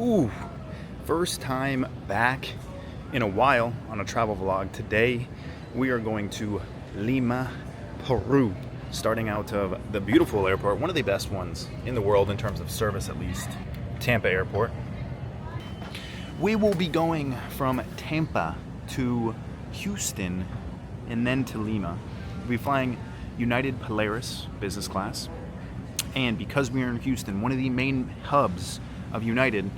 Ooh, first time back in a while on a travel vlog. Today we are going to Lima, Peru, starting out of the beautiful airport, one of the best ones in the world in terms of service at least, Tampa Airport. We will be going from Tampa to Houston and then to Lima. We'll be flying United Polaris Business Class, and because we are in Houston, one of the main hubs of United,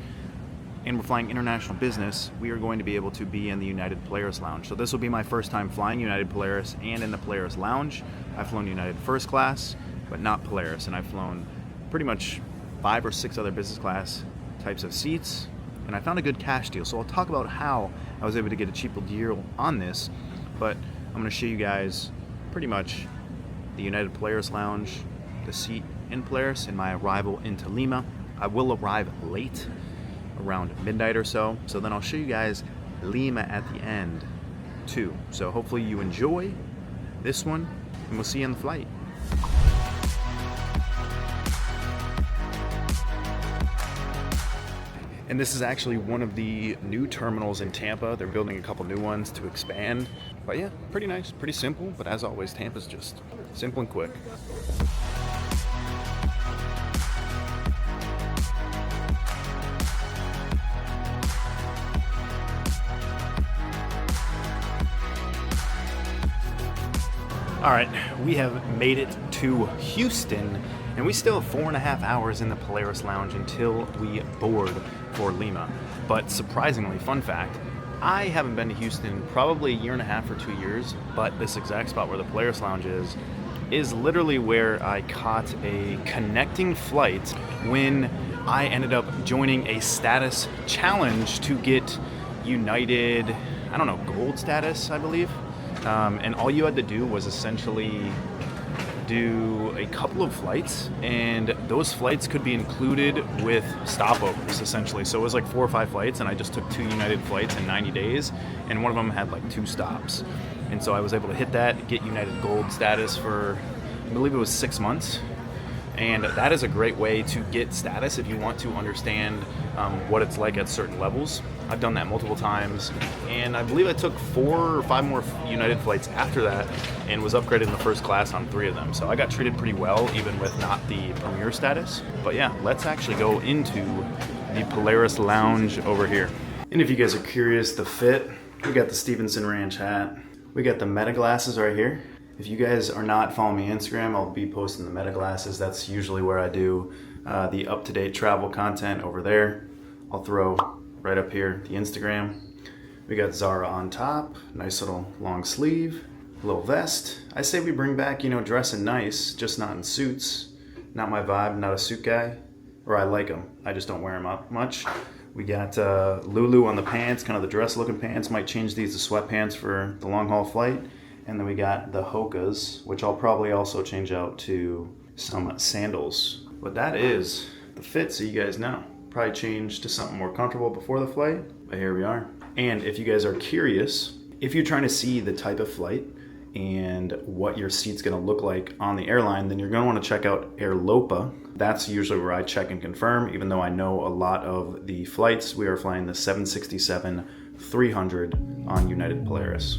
and we're flying international business, we are going to be able to be in the United Polaris Lounge. So this will be my first time flying United Polaris and in the Polaris Lounge. I've flown United First Class, but not Polaris, and I've flown pretty much 5 or 6 other business class types of seats, and I found a good cash deal. So I'll talk about how I was able to get a cheaper deal on this, but I'm going to show you guys pretty much the United Polaris Lounge, the seat in Polaris, and my arrival into Lima. I will arrive late, around midnight or so then I'll show you guys Lima at the end too. So hopefully you enjoy this one, and we'll see you on the flight. And this is actually one of the new terminals in Tampa. They're building a couple new ones to expand. But yeah, pretty nice, pretty simple. But as always, Tampa's just simple and quick. All right, we have made it to Houston, and we still have 4.5 hours in the Polaris Lounge until we board for Lima. But surprisingly, fun fact, I haven't been to Houston in probably 1.5 or 2 years, but this exact spot where the Polaris Lounge is literally where I caught a connecting flight when I ended up joining a status challenge to get United, gold status, I believe. And all you had to do was essentially do a couple of flights, and those flights could be included with stopovers essentially. So it was like 4 or 5 flights, and I just took 2 United flights in 90 days, and one of them had like 2 stops. And so I was able to hit that, get United Gold status for, I believe it was 6 months. And that is a great way to get status if you want to understand what it's like at certain levels. I've done that multiple times, and I believe I took 4 or 5 more United flights after that and was upgraded in the first class on 3 of them. So I got treated pretty well, even with not the Premier status. But yeah, let's actually go into the Polaris Lounge over here. And if you guys are curious, the fit, we got the Stevenson Ranch hat. We got the Meta glasses right here. If you guys are not following me on Instagram, I'll be posting the Meta glasses. That's usually where I do the up-to-date travel content over there. I'll throw right up here the Instagram. We got Zara on top, nice little long sleeve, little vest. I say we bring back, dressing nice, just not in suits. Not my vibe, not a suit guy. Or I like them, I just don't wear them up much. We got Lulu on the pants, kind of the dress looking pants. Might change these to sweatpants for the long haul flight. And then we got the Hokas, which I'll probably also change out to some sandals. But that is the fit, so you guys know. Probably change to something more comfortable before the flight, but here we are. And if you guys are curious, if you're trying to see the type of flight and what your seat's gonna look like on the airline, then you're gonna wanna check out Airlopa. That's usually where I check and confirm, even though I know a lot of the flights. We are flying the 767-300 on United Polaris.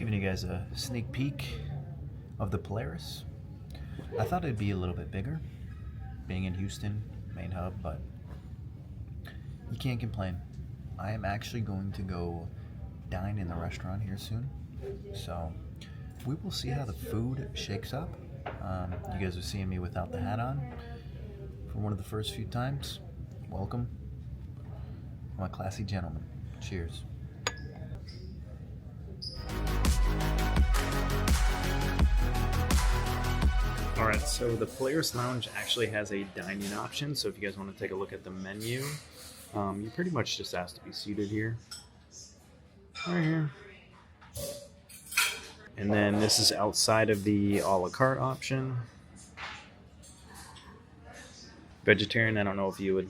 Giving you guys a sneak peek of the Polaris. I thought it'd be a little bit bigger, being in Houston, main hub, but you can't complain. I am actually going to go dine in the restaurant here soon, so we will see how the food shakes up. You guys are seeing me without the hat on for one of the first few times. Welcome. I'm a classy gentleman. Cheers. All right, so the Polaris Lounge actually has a dining option. So if you guys want to take a look at the menu, you pretty much just ask to be seated here. Right here. And then this is outside of the a la carte option. Vegetarian, I don't know if you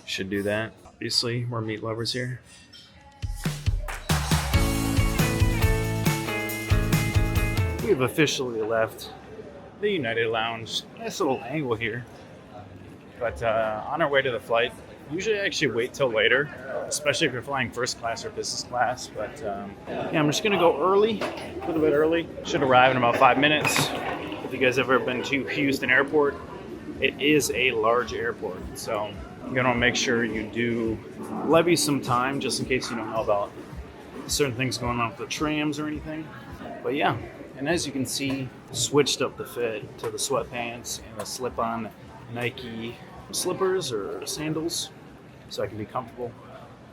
should do that. Obviously, we're meat lovers here. We've officially left the United Lounge. Nice little angle here. But on our way to the flight, usually I actually wait till later, especially if you're flying first class or business class. But yeah, I'm just gonna go early, a little bit early. Should arrive in about 5 minutes. If you guys have ever been to Houston Airport, it is a large airport. So you're gonna make sure you do levy some time just in case you don't know about certain things going on with the trams or anything. But yeah, and as you can see, switched up the fit to the sweatpants and the slip-on Nike slippers or sandals, so I can be comfortable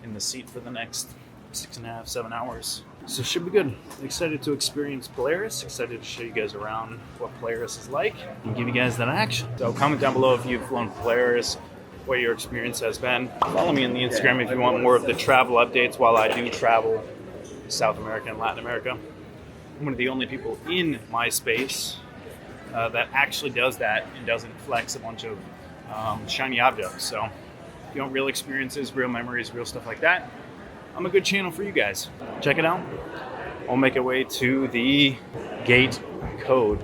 in the seat for the next 6.5, 7 hours. So it should be good. Excited to experience Polaris. Excited to show you guys around what Polaris is like and give you guys that action. So comment down below if you've flown Polaris, what your experience has been. Follow me on the Instagram if you want more of the travel updates while I do travel South America and Latin America. I'm one of the only people in my space that actually does that and doesn't flex a bunch of shiny objects. So if you want real experiences, real memories, real stuff like that, I'm a good channel for you guys. Check it out. I'll make our way to the gate code.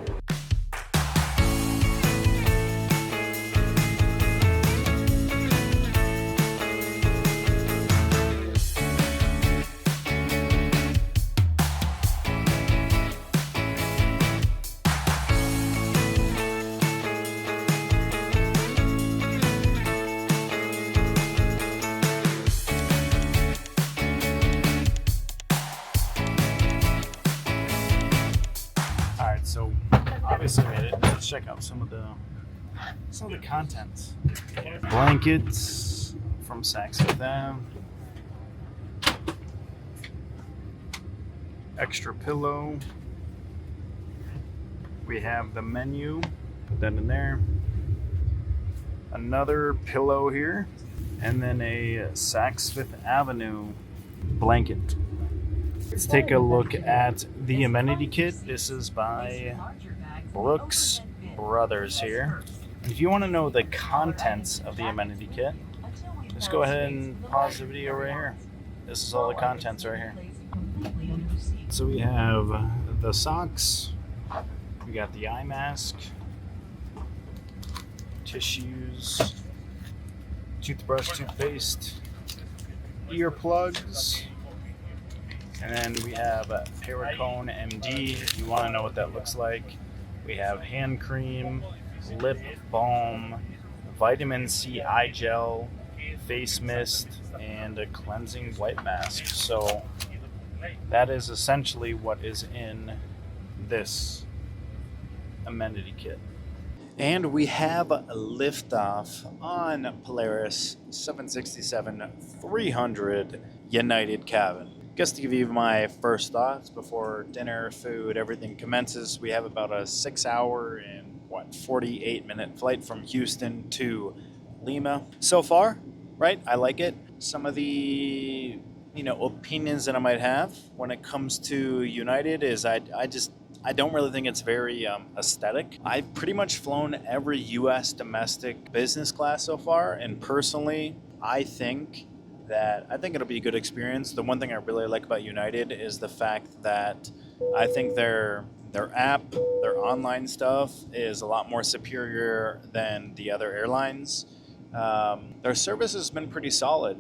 So obviously made it. Let's check out some of the contents. Blankets from Saks with them. Extra pillow. We have the menu. Put that in there. Another pillow here, and then a Saks Fifth Avenue blanket. Let's take a look at the amenity kit. This is by Brooks Brothers here. If you want to know the contents of the amenity kit, just go ahead and pause the video right here. This is all the contents right here. So we have the socks, we got the eye mask, tissues, toothbrush, toothpaste, earplugs, and then we have Pericone MD, if you want to know what that looks like. We have hand cream, lip balm, vitamin C eye gel, face mist, and a cleansing white mask. So that is essentially what is in this amenity kit. And we have a liftoff on Polaris 767-300 United cabin. Just to give you my first thoughts before dinner, food, everything commences, we have about a 6-hour and 48-minute flight from Houston to Lima. So far, right? I like it. Some of the opinions that I might have when it comes to United is I don't really think it's very aesthetic. I've pretty much flown every U.S. domestic business class so far, and personally, I think it'll be a good experience. The one thing I really like about United is the fact that I think their app, their online stuff is a lot more superior than the other airlines. Their service has been pretty solid.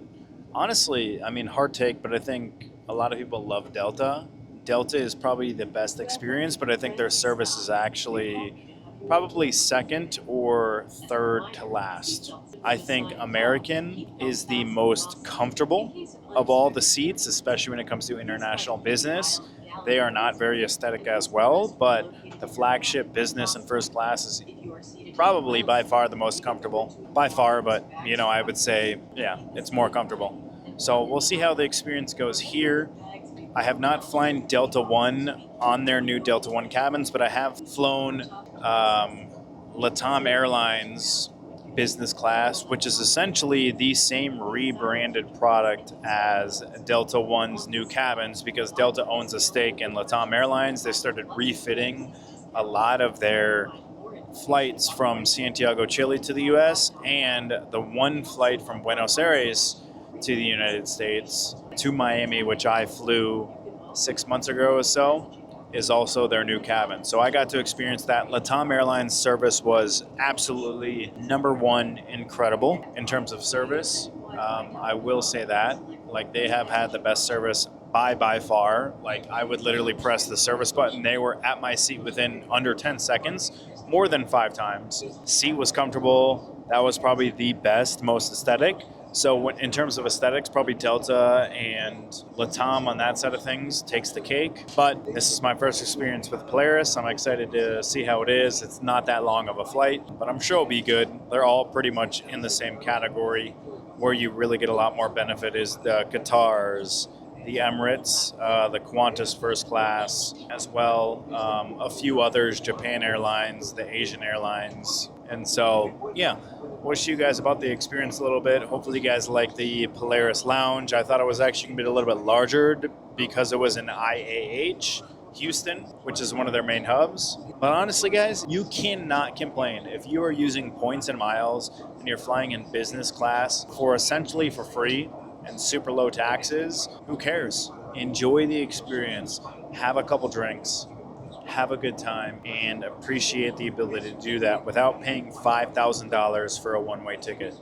Honestly, I mean, hard take, but I think a lot of people love Delta. Delta is probably the best experience, but I think their service is actually probably second or third to last. I think American is the most comfortable of all the seats, especially when it comes to international business. They are not very aesthetic as well, but the flagship business and first class is probably by far the most comfortable. By far, but I would say, yeah, it's more comfortable. So we'll see how the experience goes here. I have not flown Delta One on their new Delta One cabins, but I have flown LATAM Airlines Business Class, which is essentially the same rebranded product as Delta One's new cabins because Delta owns a stake in LATAM Airlines. They started refitting a lot of their flights from Santiago, Chile to the US, and the one flight from Buenos Aires to the United States to Miami, which I flew 6 months ago or so, is also their new cabin. So I got to experience that. LATAM Airlines service was absolutely number one incredible in terms of service. I will say that. Like, they have had the best service by far. Like, I would literally press the service button. They were at my seat within under 10 seconds, more than 5 times. Seat was comfortable. That was probably the best, most aesthetic. So in terms of aesthetics, probably Delta and LATAM on that side of things takes the cake. But this is my first experience with Polaris. I'm excited to see how it is. It's not that long of a flight, but I'm sure it'll be good. They're all pretty much in the same category. Where you really get a lot more benefit is the Qatars, the Emirates, the Qantas First Class, as well. A few others, Japan Airlines, the Asian Airlines. And so, yeah, wish you guys about the experience a little bit. Hopefully you guys like the Polaris Lounge. I thought it was actually going to be a little bit larger because it was in IAH, Houston, which is one of their main hubs. But honestly, guys, you cannot complain. If you are using points and miles and you're flying in business class for essentially for free and super low taxes, who cares? Enjoy the experience. Have a couple drinks. Have a good time and appreciate the ability to do that without paying $5,000 for a one-way ticket.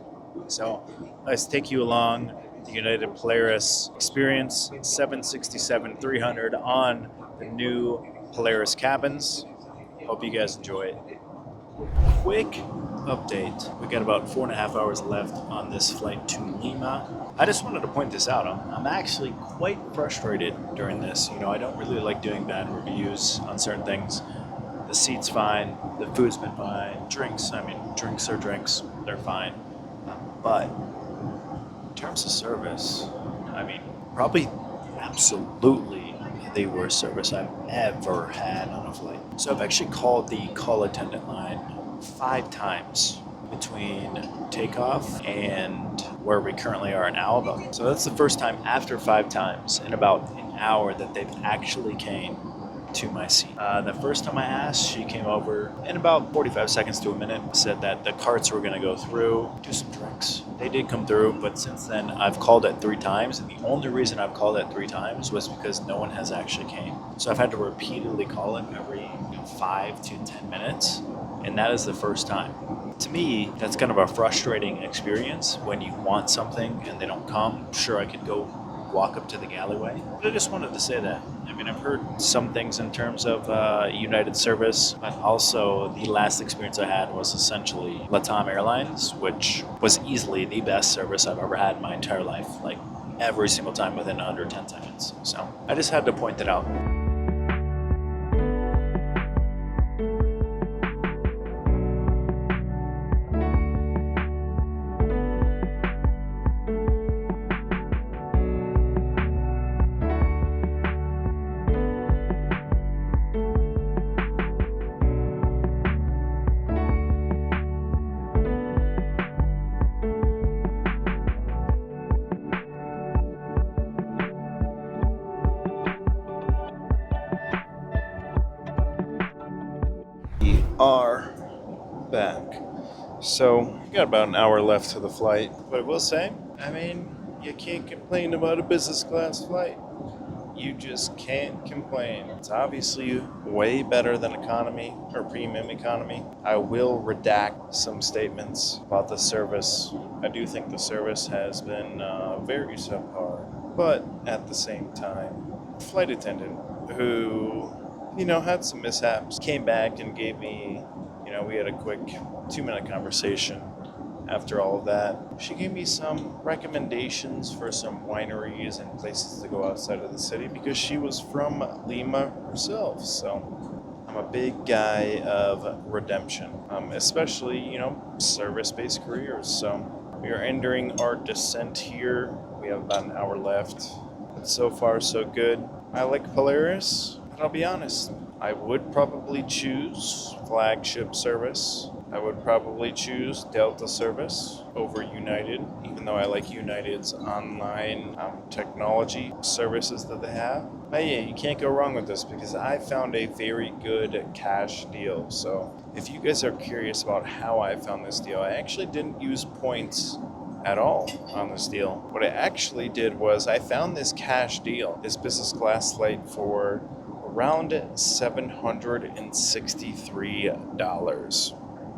So let's take you along the United Polaris experience, 767-300 on the new Polaris cabins. Hope you guys enjoy it. Quick update. We got about 4.5 hours left on this flight to Lima. I just wanted to point this out. I'm actually quite frustrated during this. I don't really like doing bad reviews on certain things. The seat's fine. The food's been fine. Drinks are drinks. They're fine. But in terms of service, probably absolutely the worst service I've ever had on a flight. So I've actually called the call attendant line 5 times between takeoff and where we currently are in Alabama. So that's the first time after 5 times in about an hour that they've actually came to my seat. The first time I asked, she came over in about 45 seconds to a minute, said that the carts were gonna go through, do some drinks. They did come through, but since then I've called it 3 times, and the only reason I've called it 3 times was because no one has actually came. So I've had to repeatedly call it every 5 to 10 minutes, and that is the first time. To me, that's kind of a frustrating experience when you want something and they don't come. Sure, I could go walk up to the galleyway, but I just wanted to say that. I've heard some things in terms of United service, but also the last experience I had was essentially LATAM Airlines, which was easily the best service I've ever had in my entire life, like every single time within under 10 seconds. So I just had to point that out. Are back. So we got about an hour left to the flight, but I will say, you can't complain about a business class flight. You just can't complain. It's obviously way better than economy or premium economy. I will redact some statements about the service. I do think the service has been very subpar, but at the same time, flight attendant, who, had some mishaps, came back and gave me, we had a quick 2-minute conversation after all of that. She gave me some recommendations for some wineries and places to go outside of the city because she was from Lima herself. So I'm a big guy of redemption, especially, service-based careers. So we are entering our descent here. We have about an hour left. But so far, so good. I like Polaris, but I'll be honest, I would probably choose Flagship service. I would probably choose Delta service over United, even though I like United's online technology services that they have. But yeah, you can't go wrong with this because I found a very good cash deal. So if you guys are curious about how I found this deal, I actually didn't use points at all on this deal. What I actually did was I found this cash deal, this business class flight for around $763.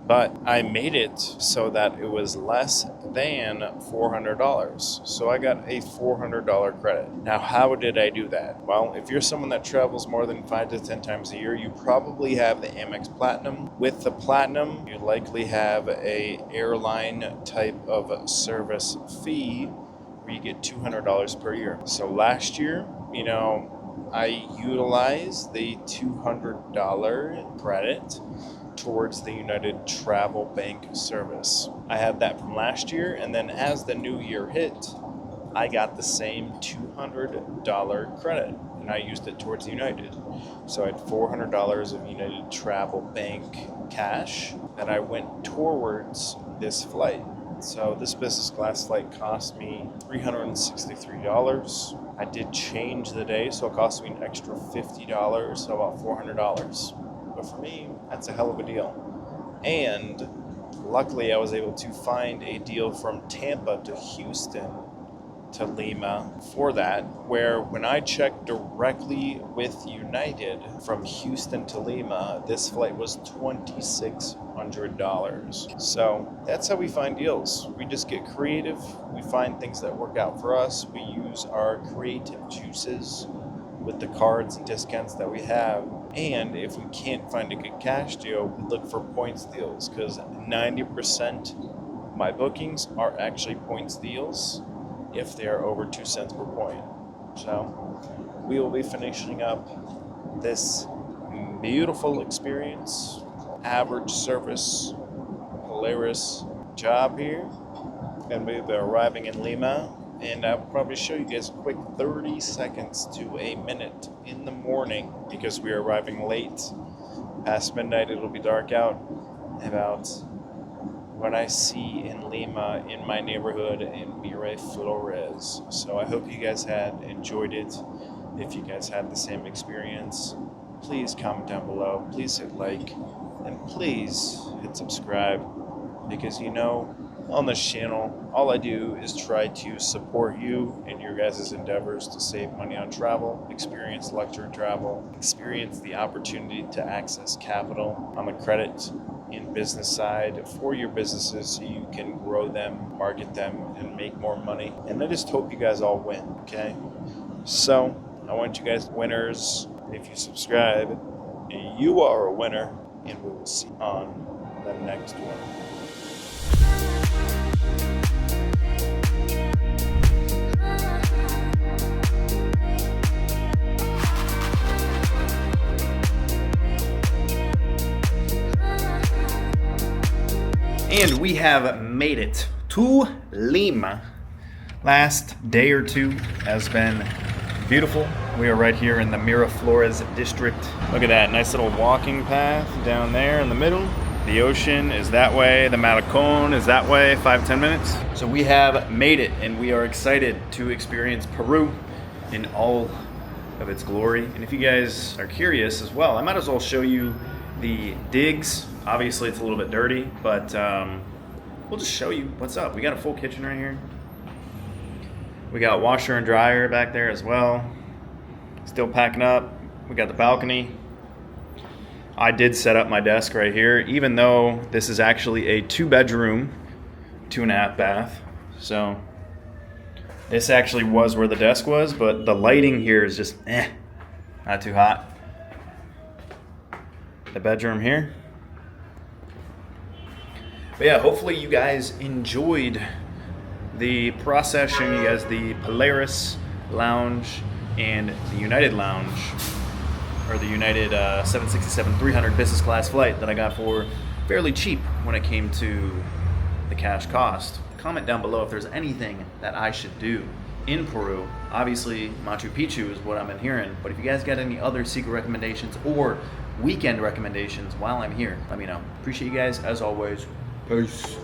But I made it so that it was less than $400. So I got a $400 credit. Now, how did I do that? Well, if you're someone that travels more than 5 to 10 times a year, you probably have the Amex Platinum. With the Platinum, you likely have a airline type of service fee where you get $200 per year. So last year, I utilized the $200 credit towards the United Travel Bank service. I had that from last year, and then as the new year hit, I got the same $200 credit, and I used it towards United. So I had $400 of United Travel Bank cash that I went towards this flight. So this business class flight cost me $363. I did change the day, so it cost me an extra $50, so about $400. But for me, that's a hell of a deal. And luckily, I was able to find a deal from Tampa to Houston to Lima for that, where when I checked directly with United from Houston to Lima, this flight was $2,600. So that's how we find deals. We just get creative. We find things that work out for us. We use our creative juices with the cards and discounts that we have. And if we can't find a good cash deal, we look for points deals, because 90% of my bookings are actually points deals if they are over 2 cents per point. So we will be finishing up this beautiful experience, average service Polaris job here. And we'll be arriving in Lima, and I'll probably show you guys a quick 30 seconds to a minute in the morning because we are arriving late. Past midnight, it'll be dark out. About what I see in Lima in my neighborhood in Miraflores. So I hope you guys had enjoyed it. If you guys had the same experience, please comment down below. Please hit like, and please hit subscribe, because on this channel, all I do is try to support you in your guys' endeavors to save money on travel, experience luxury travel, experience the opportunity to access capital on the credit and business side for your businesses so you can grow them, market them, and make more money. And I just hope you guys all win, okay? So I want you guys winners. If you subscribe, you are a winner, and we will see you on the next one. And we have made it to Lima. Last day or two has been beautiful. We are right here in the Miraflores district. Look at that nice little walking path down there in the middle. The ocean is that way. The Malecon is that way, 5-10 minutes. So we have made it, and we are excited to experience Peru in all of its glory. And if you guys are curious as well, I might as well show you the digs. Obviously it's a little bit dirty, but we'll just show you what's up. We got a full kitchen right here. We got washer and dryer back there as well. Still packing up. We got the balcony. I did set up my desk right here, even though this is actually a 2-bedroom, 2.5 bath. So this actually was where the desk was, but the lighting here is just Not too hot. The bedroom here. But yeah, hopefully you guys enjoyed the process showing you guys the Polaris Lounge and the United Lounge, or the United 767-300 business class flight that I got for fairly cheap when it came to the cash cost. Comment down below if there's anything that I should do in Peru. Obviously, Machu Picchu is what I've been hearing, but if you guys got any other secret recommendations or weekend recommendations while I'm here, let me know. Appreciate you guys as always. Peace.